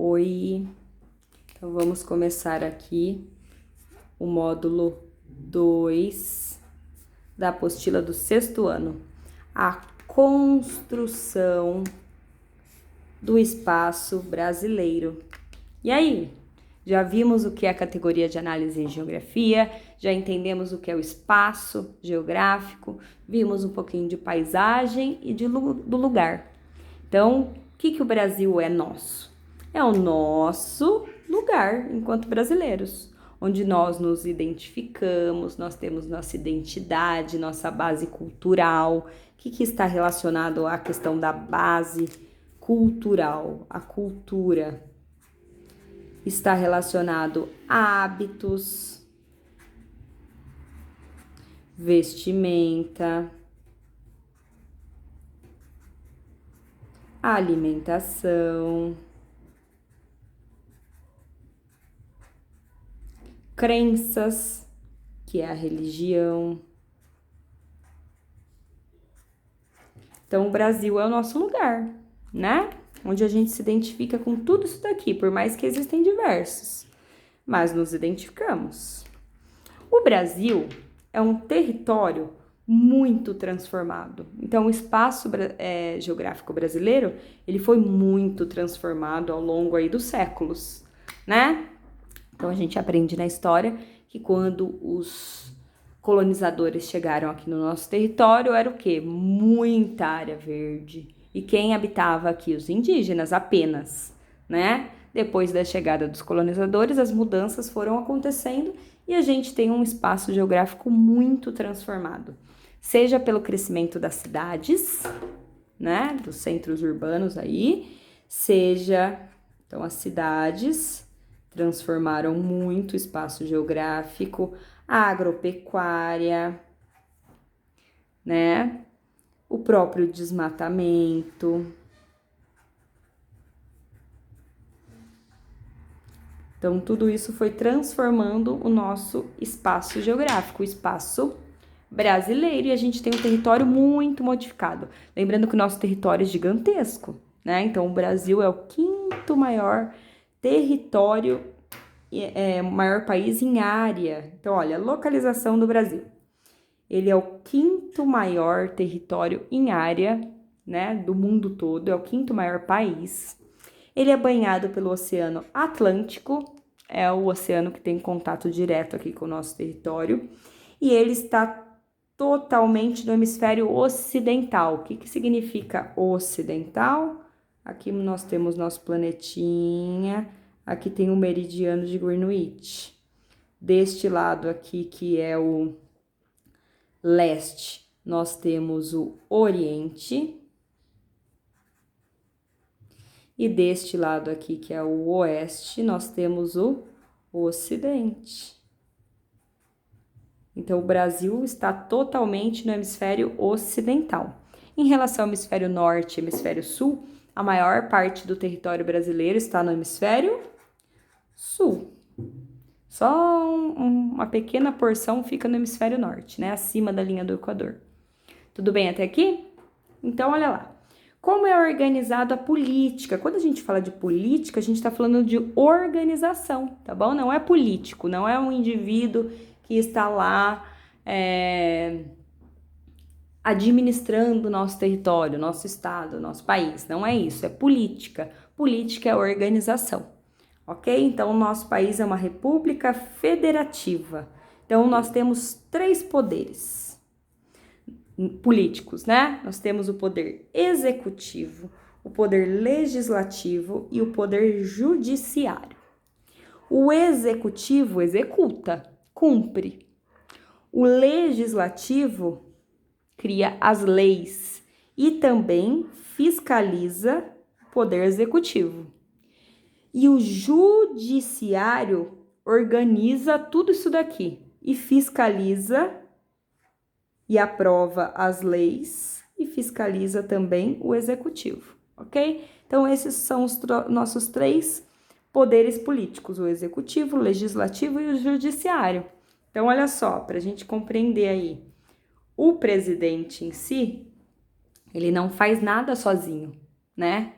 Oi, então vamos começar aqui o módulo 2 da apostila do sexto ano, a construção do espaço brasileiro. E aí, já vimos o que é a categoria de análise em geografia, já entendemos o que é o espaço geográfico, vimos um pouquinho de paisagem e do lugar. Então, o que o Brasil é nosso? É o nosso lugar enquanto brasileiros, onde nós nos identificamos, nós temos nossa identidade, nossa base cultural. O que está relacionado à questão da base cultural? A cultura está relacionado a hábitos, vestimenta, alimentação, crenças, que é a religião. Então, o Brasil é o nosso lugar, né? Onde a gente se identifica com tudo isso daqui, por mais que existem diversos, mas nos identificamos. O Brasil é um território muito transformado. Então, o espaço geográfico brasileiro, ele foi muito transformado ao longo aí dos séculos, né? Então, a gente aprende na história que quando os colonizadores chegaram aqui no nosso território, era o quê? Muita área verde. E quem habitava aqui? Os indígenas apenas, né? Depois da chegada dos colonizadores, as mudanças foram acontecendo e a gente tem um espaço geográfico muito transformado. Seja pelo crescimento das cidades, né? Dos centros urbanos aí, seja, então, as cidades transformaram muito o espaço geográfico, a agropecuária, né? O próprio desmatamento. Então, tudo isso foi transformando o nosso espaço geográfico, o espaço brasileiro, e a gente tem um território muito modificado. Lembrando que o nosso território é gigantesco, né? Então, o Brasil é o quinto maior território, maior país em área. Então, olha, localização do Brasil. Ele é o quinto maior território em área, né, do mundo todo, é o quinto maior país. Ele é banhado pelo Oceano Atlântico, é o oceano que tem contato direto aqui com o nosso território, e ele está totalmente no hemisfério ocidental. O que significa ocidental? Aqui nós temos nosso planetinha, aqui tem o meridiano de Greenwich. Deste lado aqui, que é o leste, nós temos o Oriente. E deste lado aqui, que é o oeste, nós temos o Ocidente. Então, o Brasil está totalmente no hemisfério ocidental. Em relação ao hemisfério norte e hemisfério sul, a maior parte do território brasileiro está no hemisfério sul. Só uma pequena porção fica no hemisfério norte, né? Acima da linha do Equador. Tudo bem até aqui? Então, olha lá. Como é organizada a política? Quando a gente fala de política, a gente está falando de organização, tá bom? Não é político, não é um indivíduo que está lá administrando o nosso território, nosso estado, nosso país. Não é isso, é política. Política é organização, ok? Então, o nosso país é uma república federativa. Então, nós temos 3 poderes políticos, né? Nós temos o poder executivo, o poder legislativo e o poder judiciário. O executivo executa, cumpre. O legislativo cria as leis e também fiscaliza o poder executivo. E o judiciário organiza tudo isso daqui e fiscaliza e aprova as leis e fiscaliza também o executivo, ok? Então, esses são os nossos 3 poderes políticos, o executivo, o legislativo e o judiciário. Então, olha só, para a gente compreender aí, o presidente em si, ele não faz nada sozinho, né?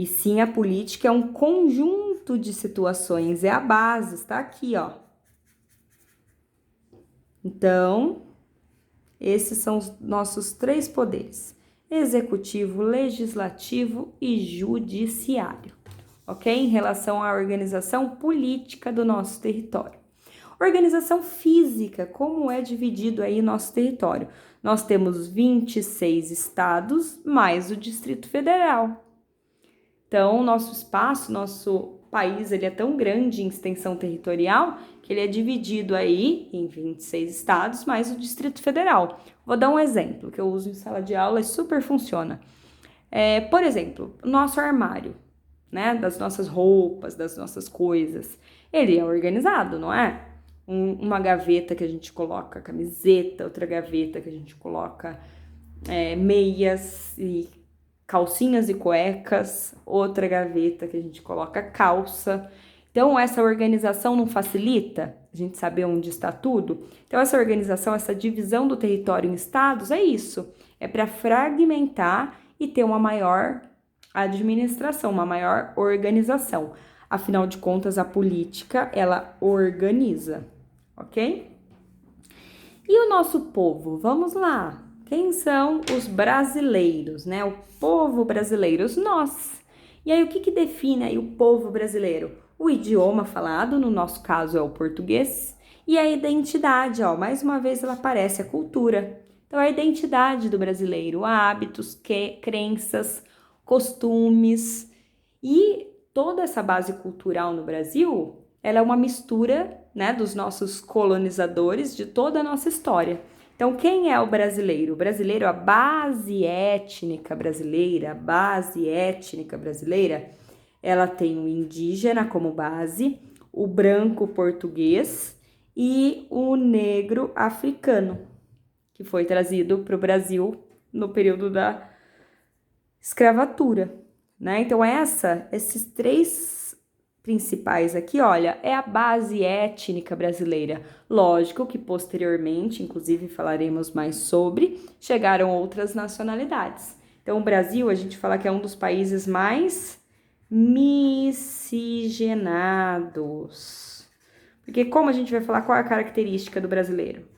E sim, a política é um conjunto de situações, é a base, está aqui, ó. Então, esses são os nossos 3 poderes: executivo, legislativo e judiciário, ok? Em relação à organização política do nosso território. Organização física, como é dividido aí nosso território? Nós temos 26 estados mais o Distrito Federal. Então, nosso espaço, nosso país, ele é tão grande em extensão territorial que ele é dividido aí em 26 estados mais o Distrito Federal. Vou dar um exemplo que eu uso em sala de aula e super funciona. Por exemplo, nosso armário, né, das nossas roupas, das nossas coisas, ele é organizado, não é? Uma gaveta que a gente coloca camiseta, outra gaveta que a gente coloca meias e calcinhas e cuecas, outra gaveta que a gente coloca calça. Então, essa organização não facilita a gente saber onde está tudo? Então, essa organização, essa divisão do território em estados é isso. É para fragmentar e ter uma maior administração, uma maior organização. Afinal de contas, a política, ela organiza, ok? E o nosso povo? Vamos lá. Quem são os brasileiros, né? O povo brasileiro, nós. E aí, o que define aí o povo brasileiro? O idioma falado, no nosso caso é o português, e a identidade, ó, mais uma vez ela aparece, a cultura. Então, a identidade do brasileiro, hábitos, crenças, costumes, e toda essa base cultural no Brasil, ela é uma mistura, né, dos nossos colonizadores, de toda a nossa história. Então, quem é o brasileiro? O brasileiro, a base étnica brasileira, ela tem o indígena como base, o branco português e o negro africano, que foi trazido para o Brasil no período da escravatura, né? Então, esses 3 principais aqui, olha, é a base étnica brasileira. Lógico que posteriormente, inclusive falaremos mais sobre, chegaram outras nacionalidades. Então, o Brasil, a gente fala que é um dos países mais miscigenados. Porque como a gente vai falar qual é a característica do brasileiro,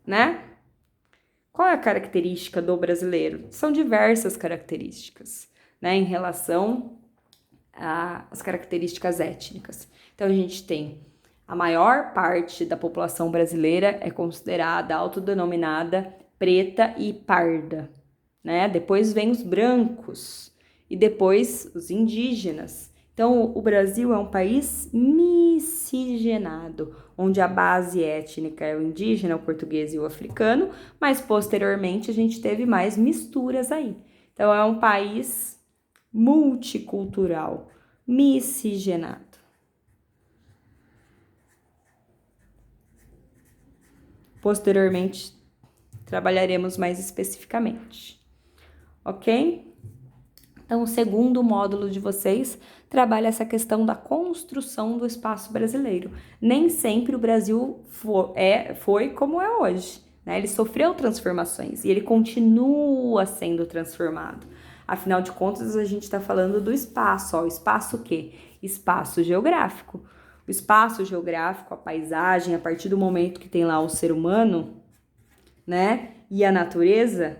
né? Qual é a característica do brasileiro? São diversas características, né, em relação às características étnicas. Então, a gente tem a maior parte da população brasileira é considerada autodenominada preta e parda, né? Depois vem os brancos e depois os indígenas. Então, o Brasil é um país miscigenado, onde a base étnica é o indígena, o português e o africano, mas posteriormente a gente teve mais misturas aí. Então, é um país multicultural, miscigenado. Posteriormente, trabalharemos mais especificamente, ok? Então, o segundo módulo de vocês trabalha essa questão da construção do espaço brasileiro. Nem sempre o Brasil foi como é hoje, né? Ele sofreu transformações e ele continua sendo transformado. Afinal de contas, a gente está falando do espaço. Ó. O espaço o quê? Espaço geográfico. O espaço geográfico, a paisagem, a partir do momento que tem lá o ser humano, né? E a natureza,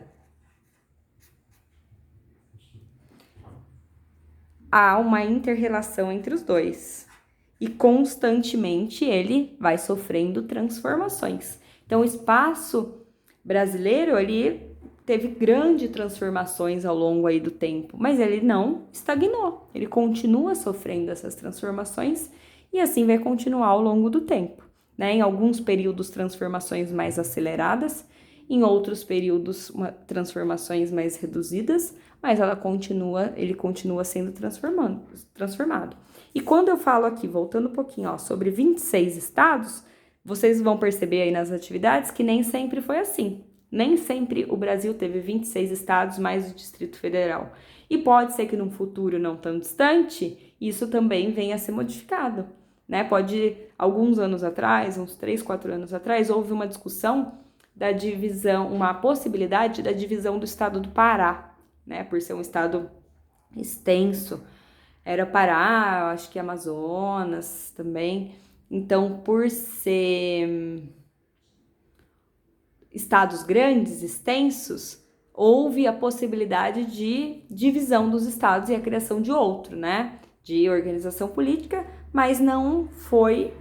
há uma inter-relação entre os dois. E constantemente ele vai sofrendo transformações. Então, o espaço brasileiro, ele teve grandes transformações ao longo aí do tempo, mas ele não estagnou, ele continua sofrendo essas transformações e assim vai continuar ao longo do tempo, né? Em alguns períodos, transformações mais aceleradas, em outros períodos, transformações mais reduzidas, mas ele continua sendo transformado. E quando eu falo aqui, voltando um pouquinho, ó, sobre 26 estados, vocês vão perceber aí nas atividades que nem sempre foi assim. Nem sempre o Brasil teve 26 estados mais o Distrito Federal. E pode ser que num futuro não tão distante, isso também venha a ser modificado, né? Alguns anos atrás, uns 3, 4 anos atrás, houve uma discussão da divisão, uma possibilidade da divisão do estado do Pará, né? Por ser um estado extenso, era Pará, eu acho que Amazonas também. Então, por ser estados grandes, extensos, houve a possibilidade de divisão dos estados e a criação de outro, né? De organização política, mas não foi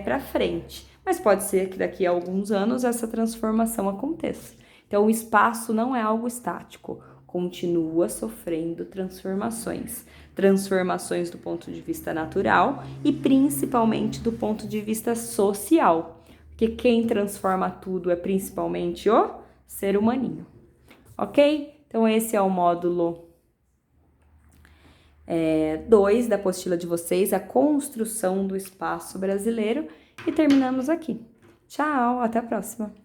para frente. Mas pode ser que daqui a alguns anos essa transformação aconteça. Então, o espaço não é algo estático, continua sofrendo transformações. Transformações do ponto de vista natural e principalmente do ponto de vista social. Porque quem transforma tudo é principalmente o ser humaninho. Ok? Então, esse é o módulo 2 da apostila de vocês, a construção do espaço brasileiro. E terminamos aqui. Tchau, até a próxima!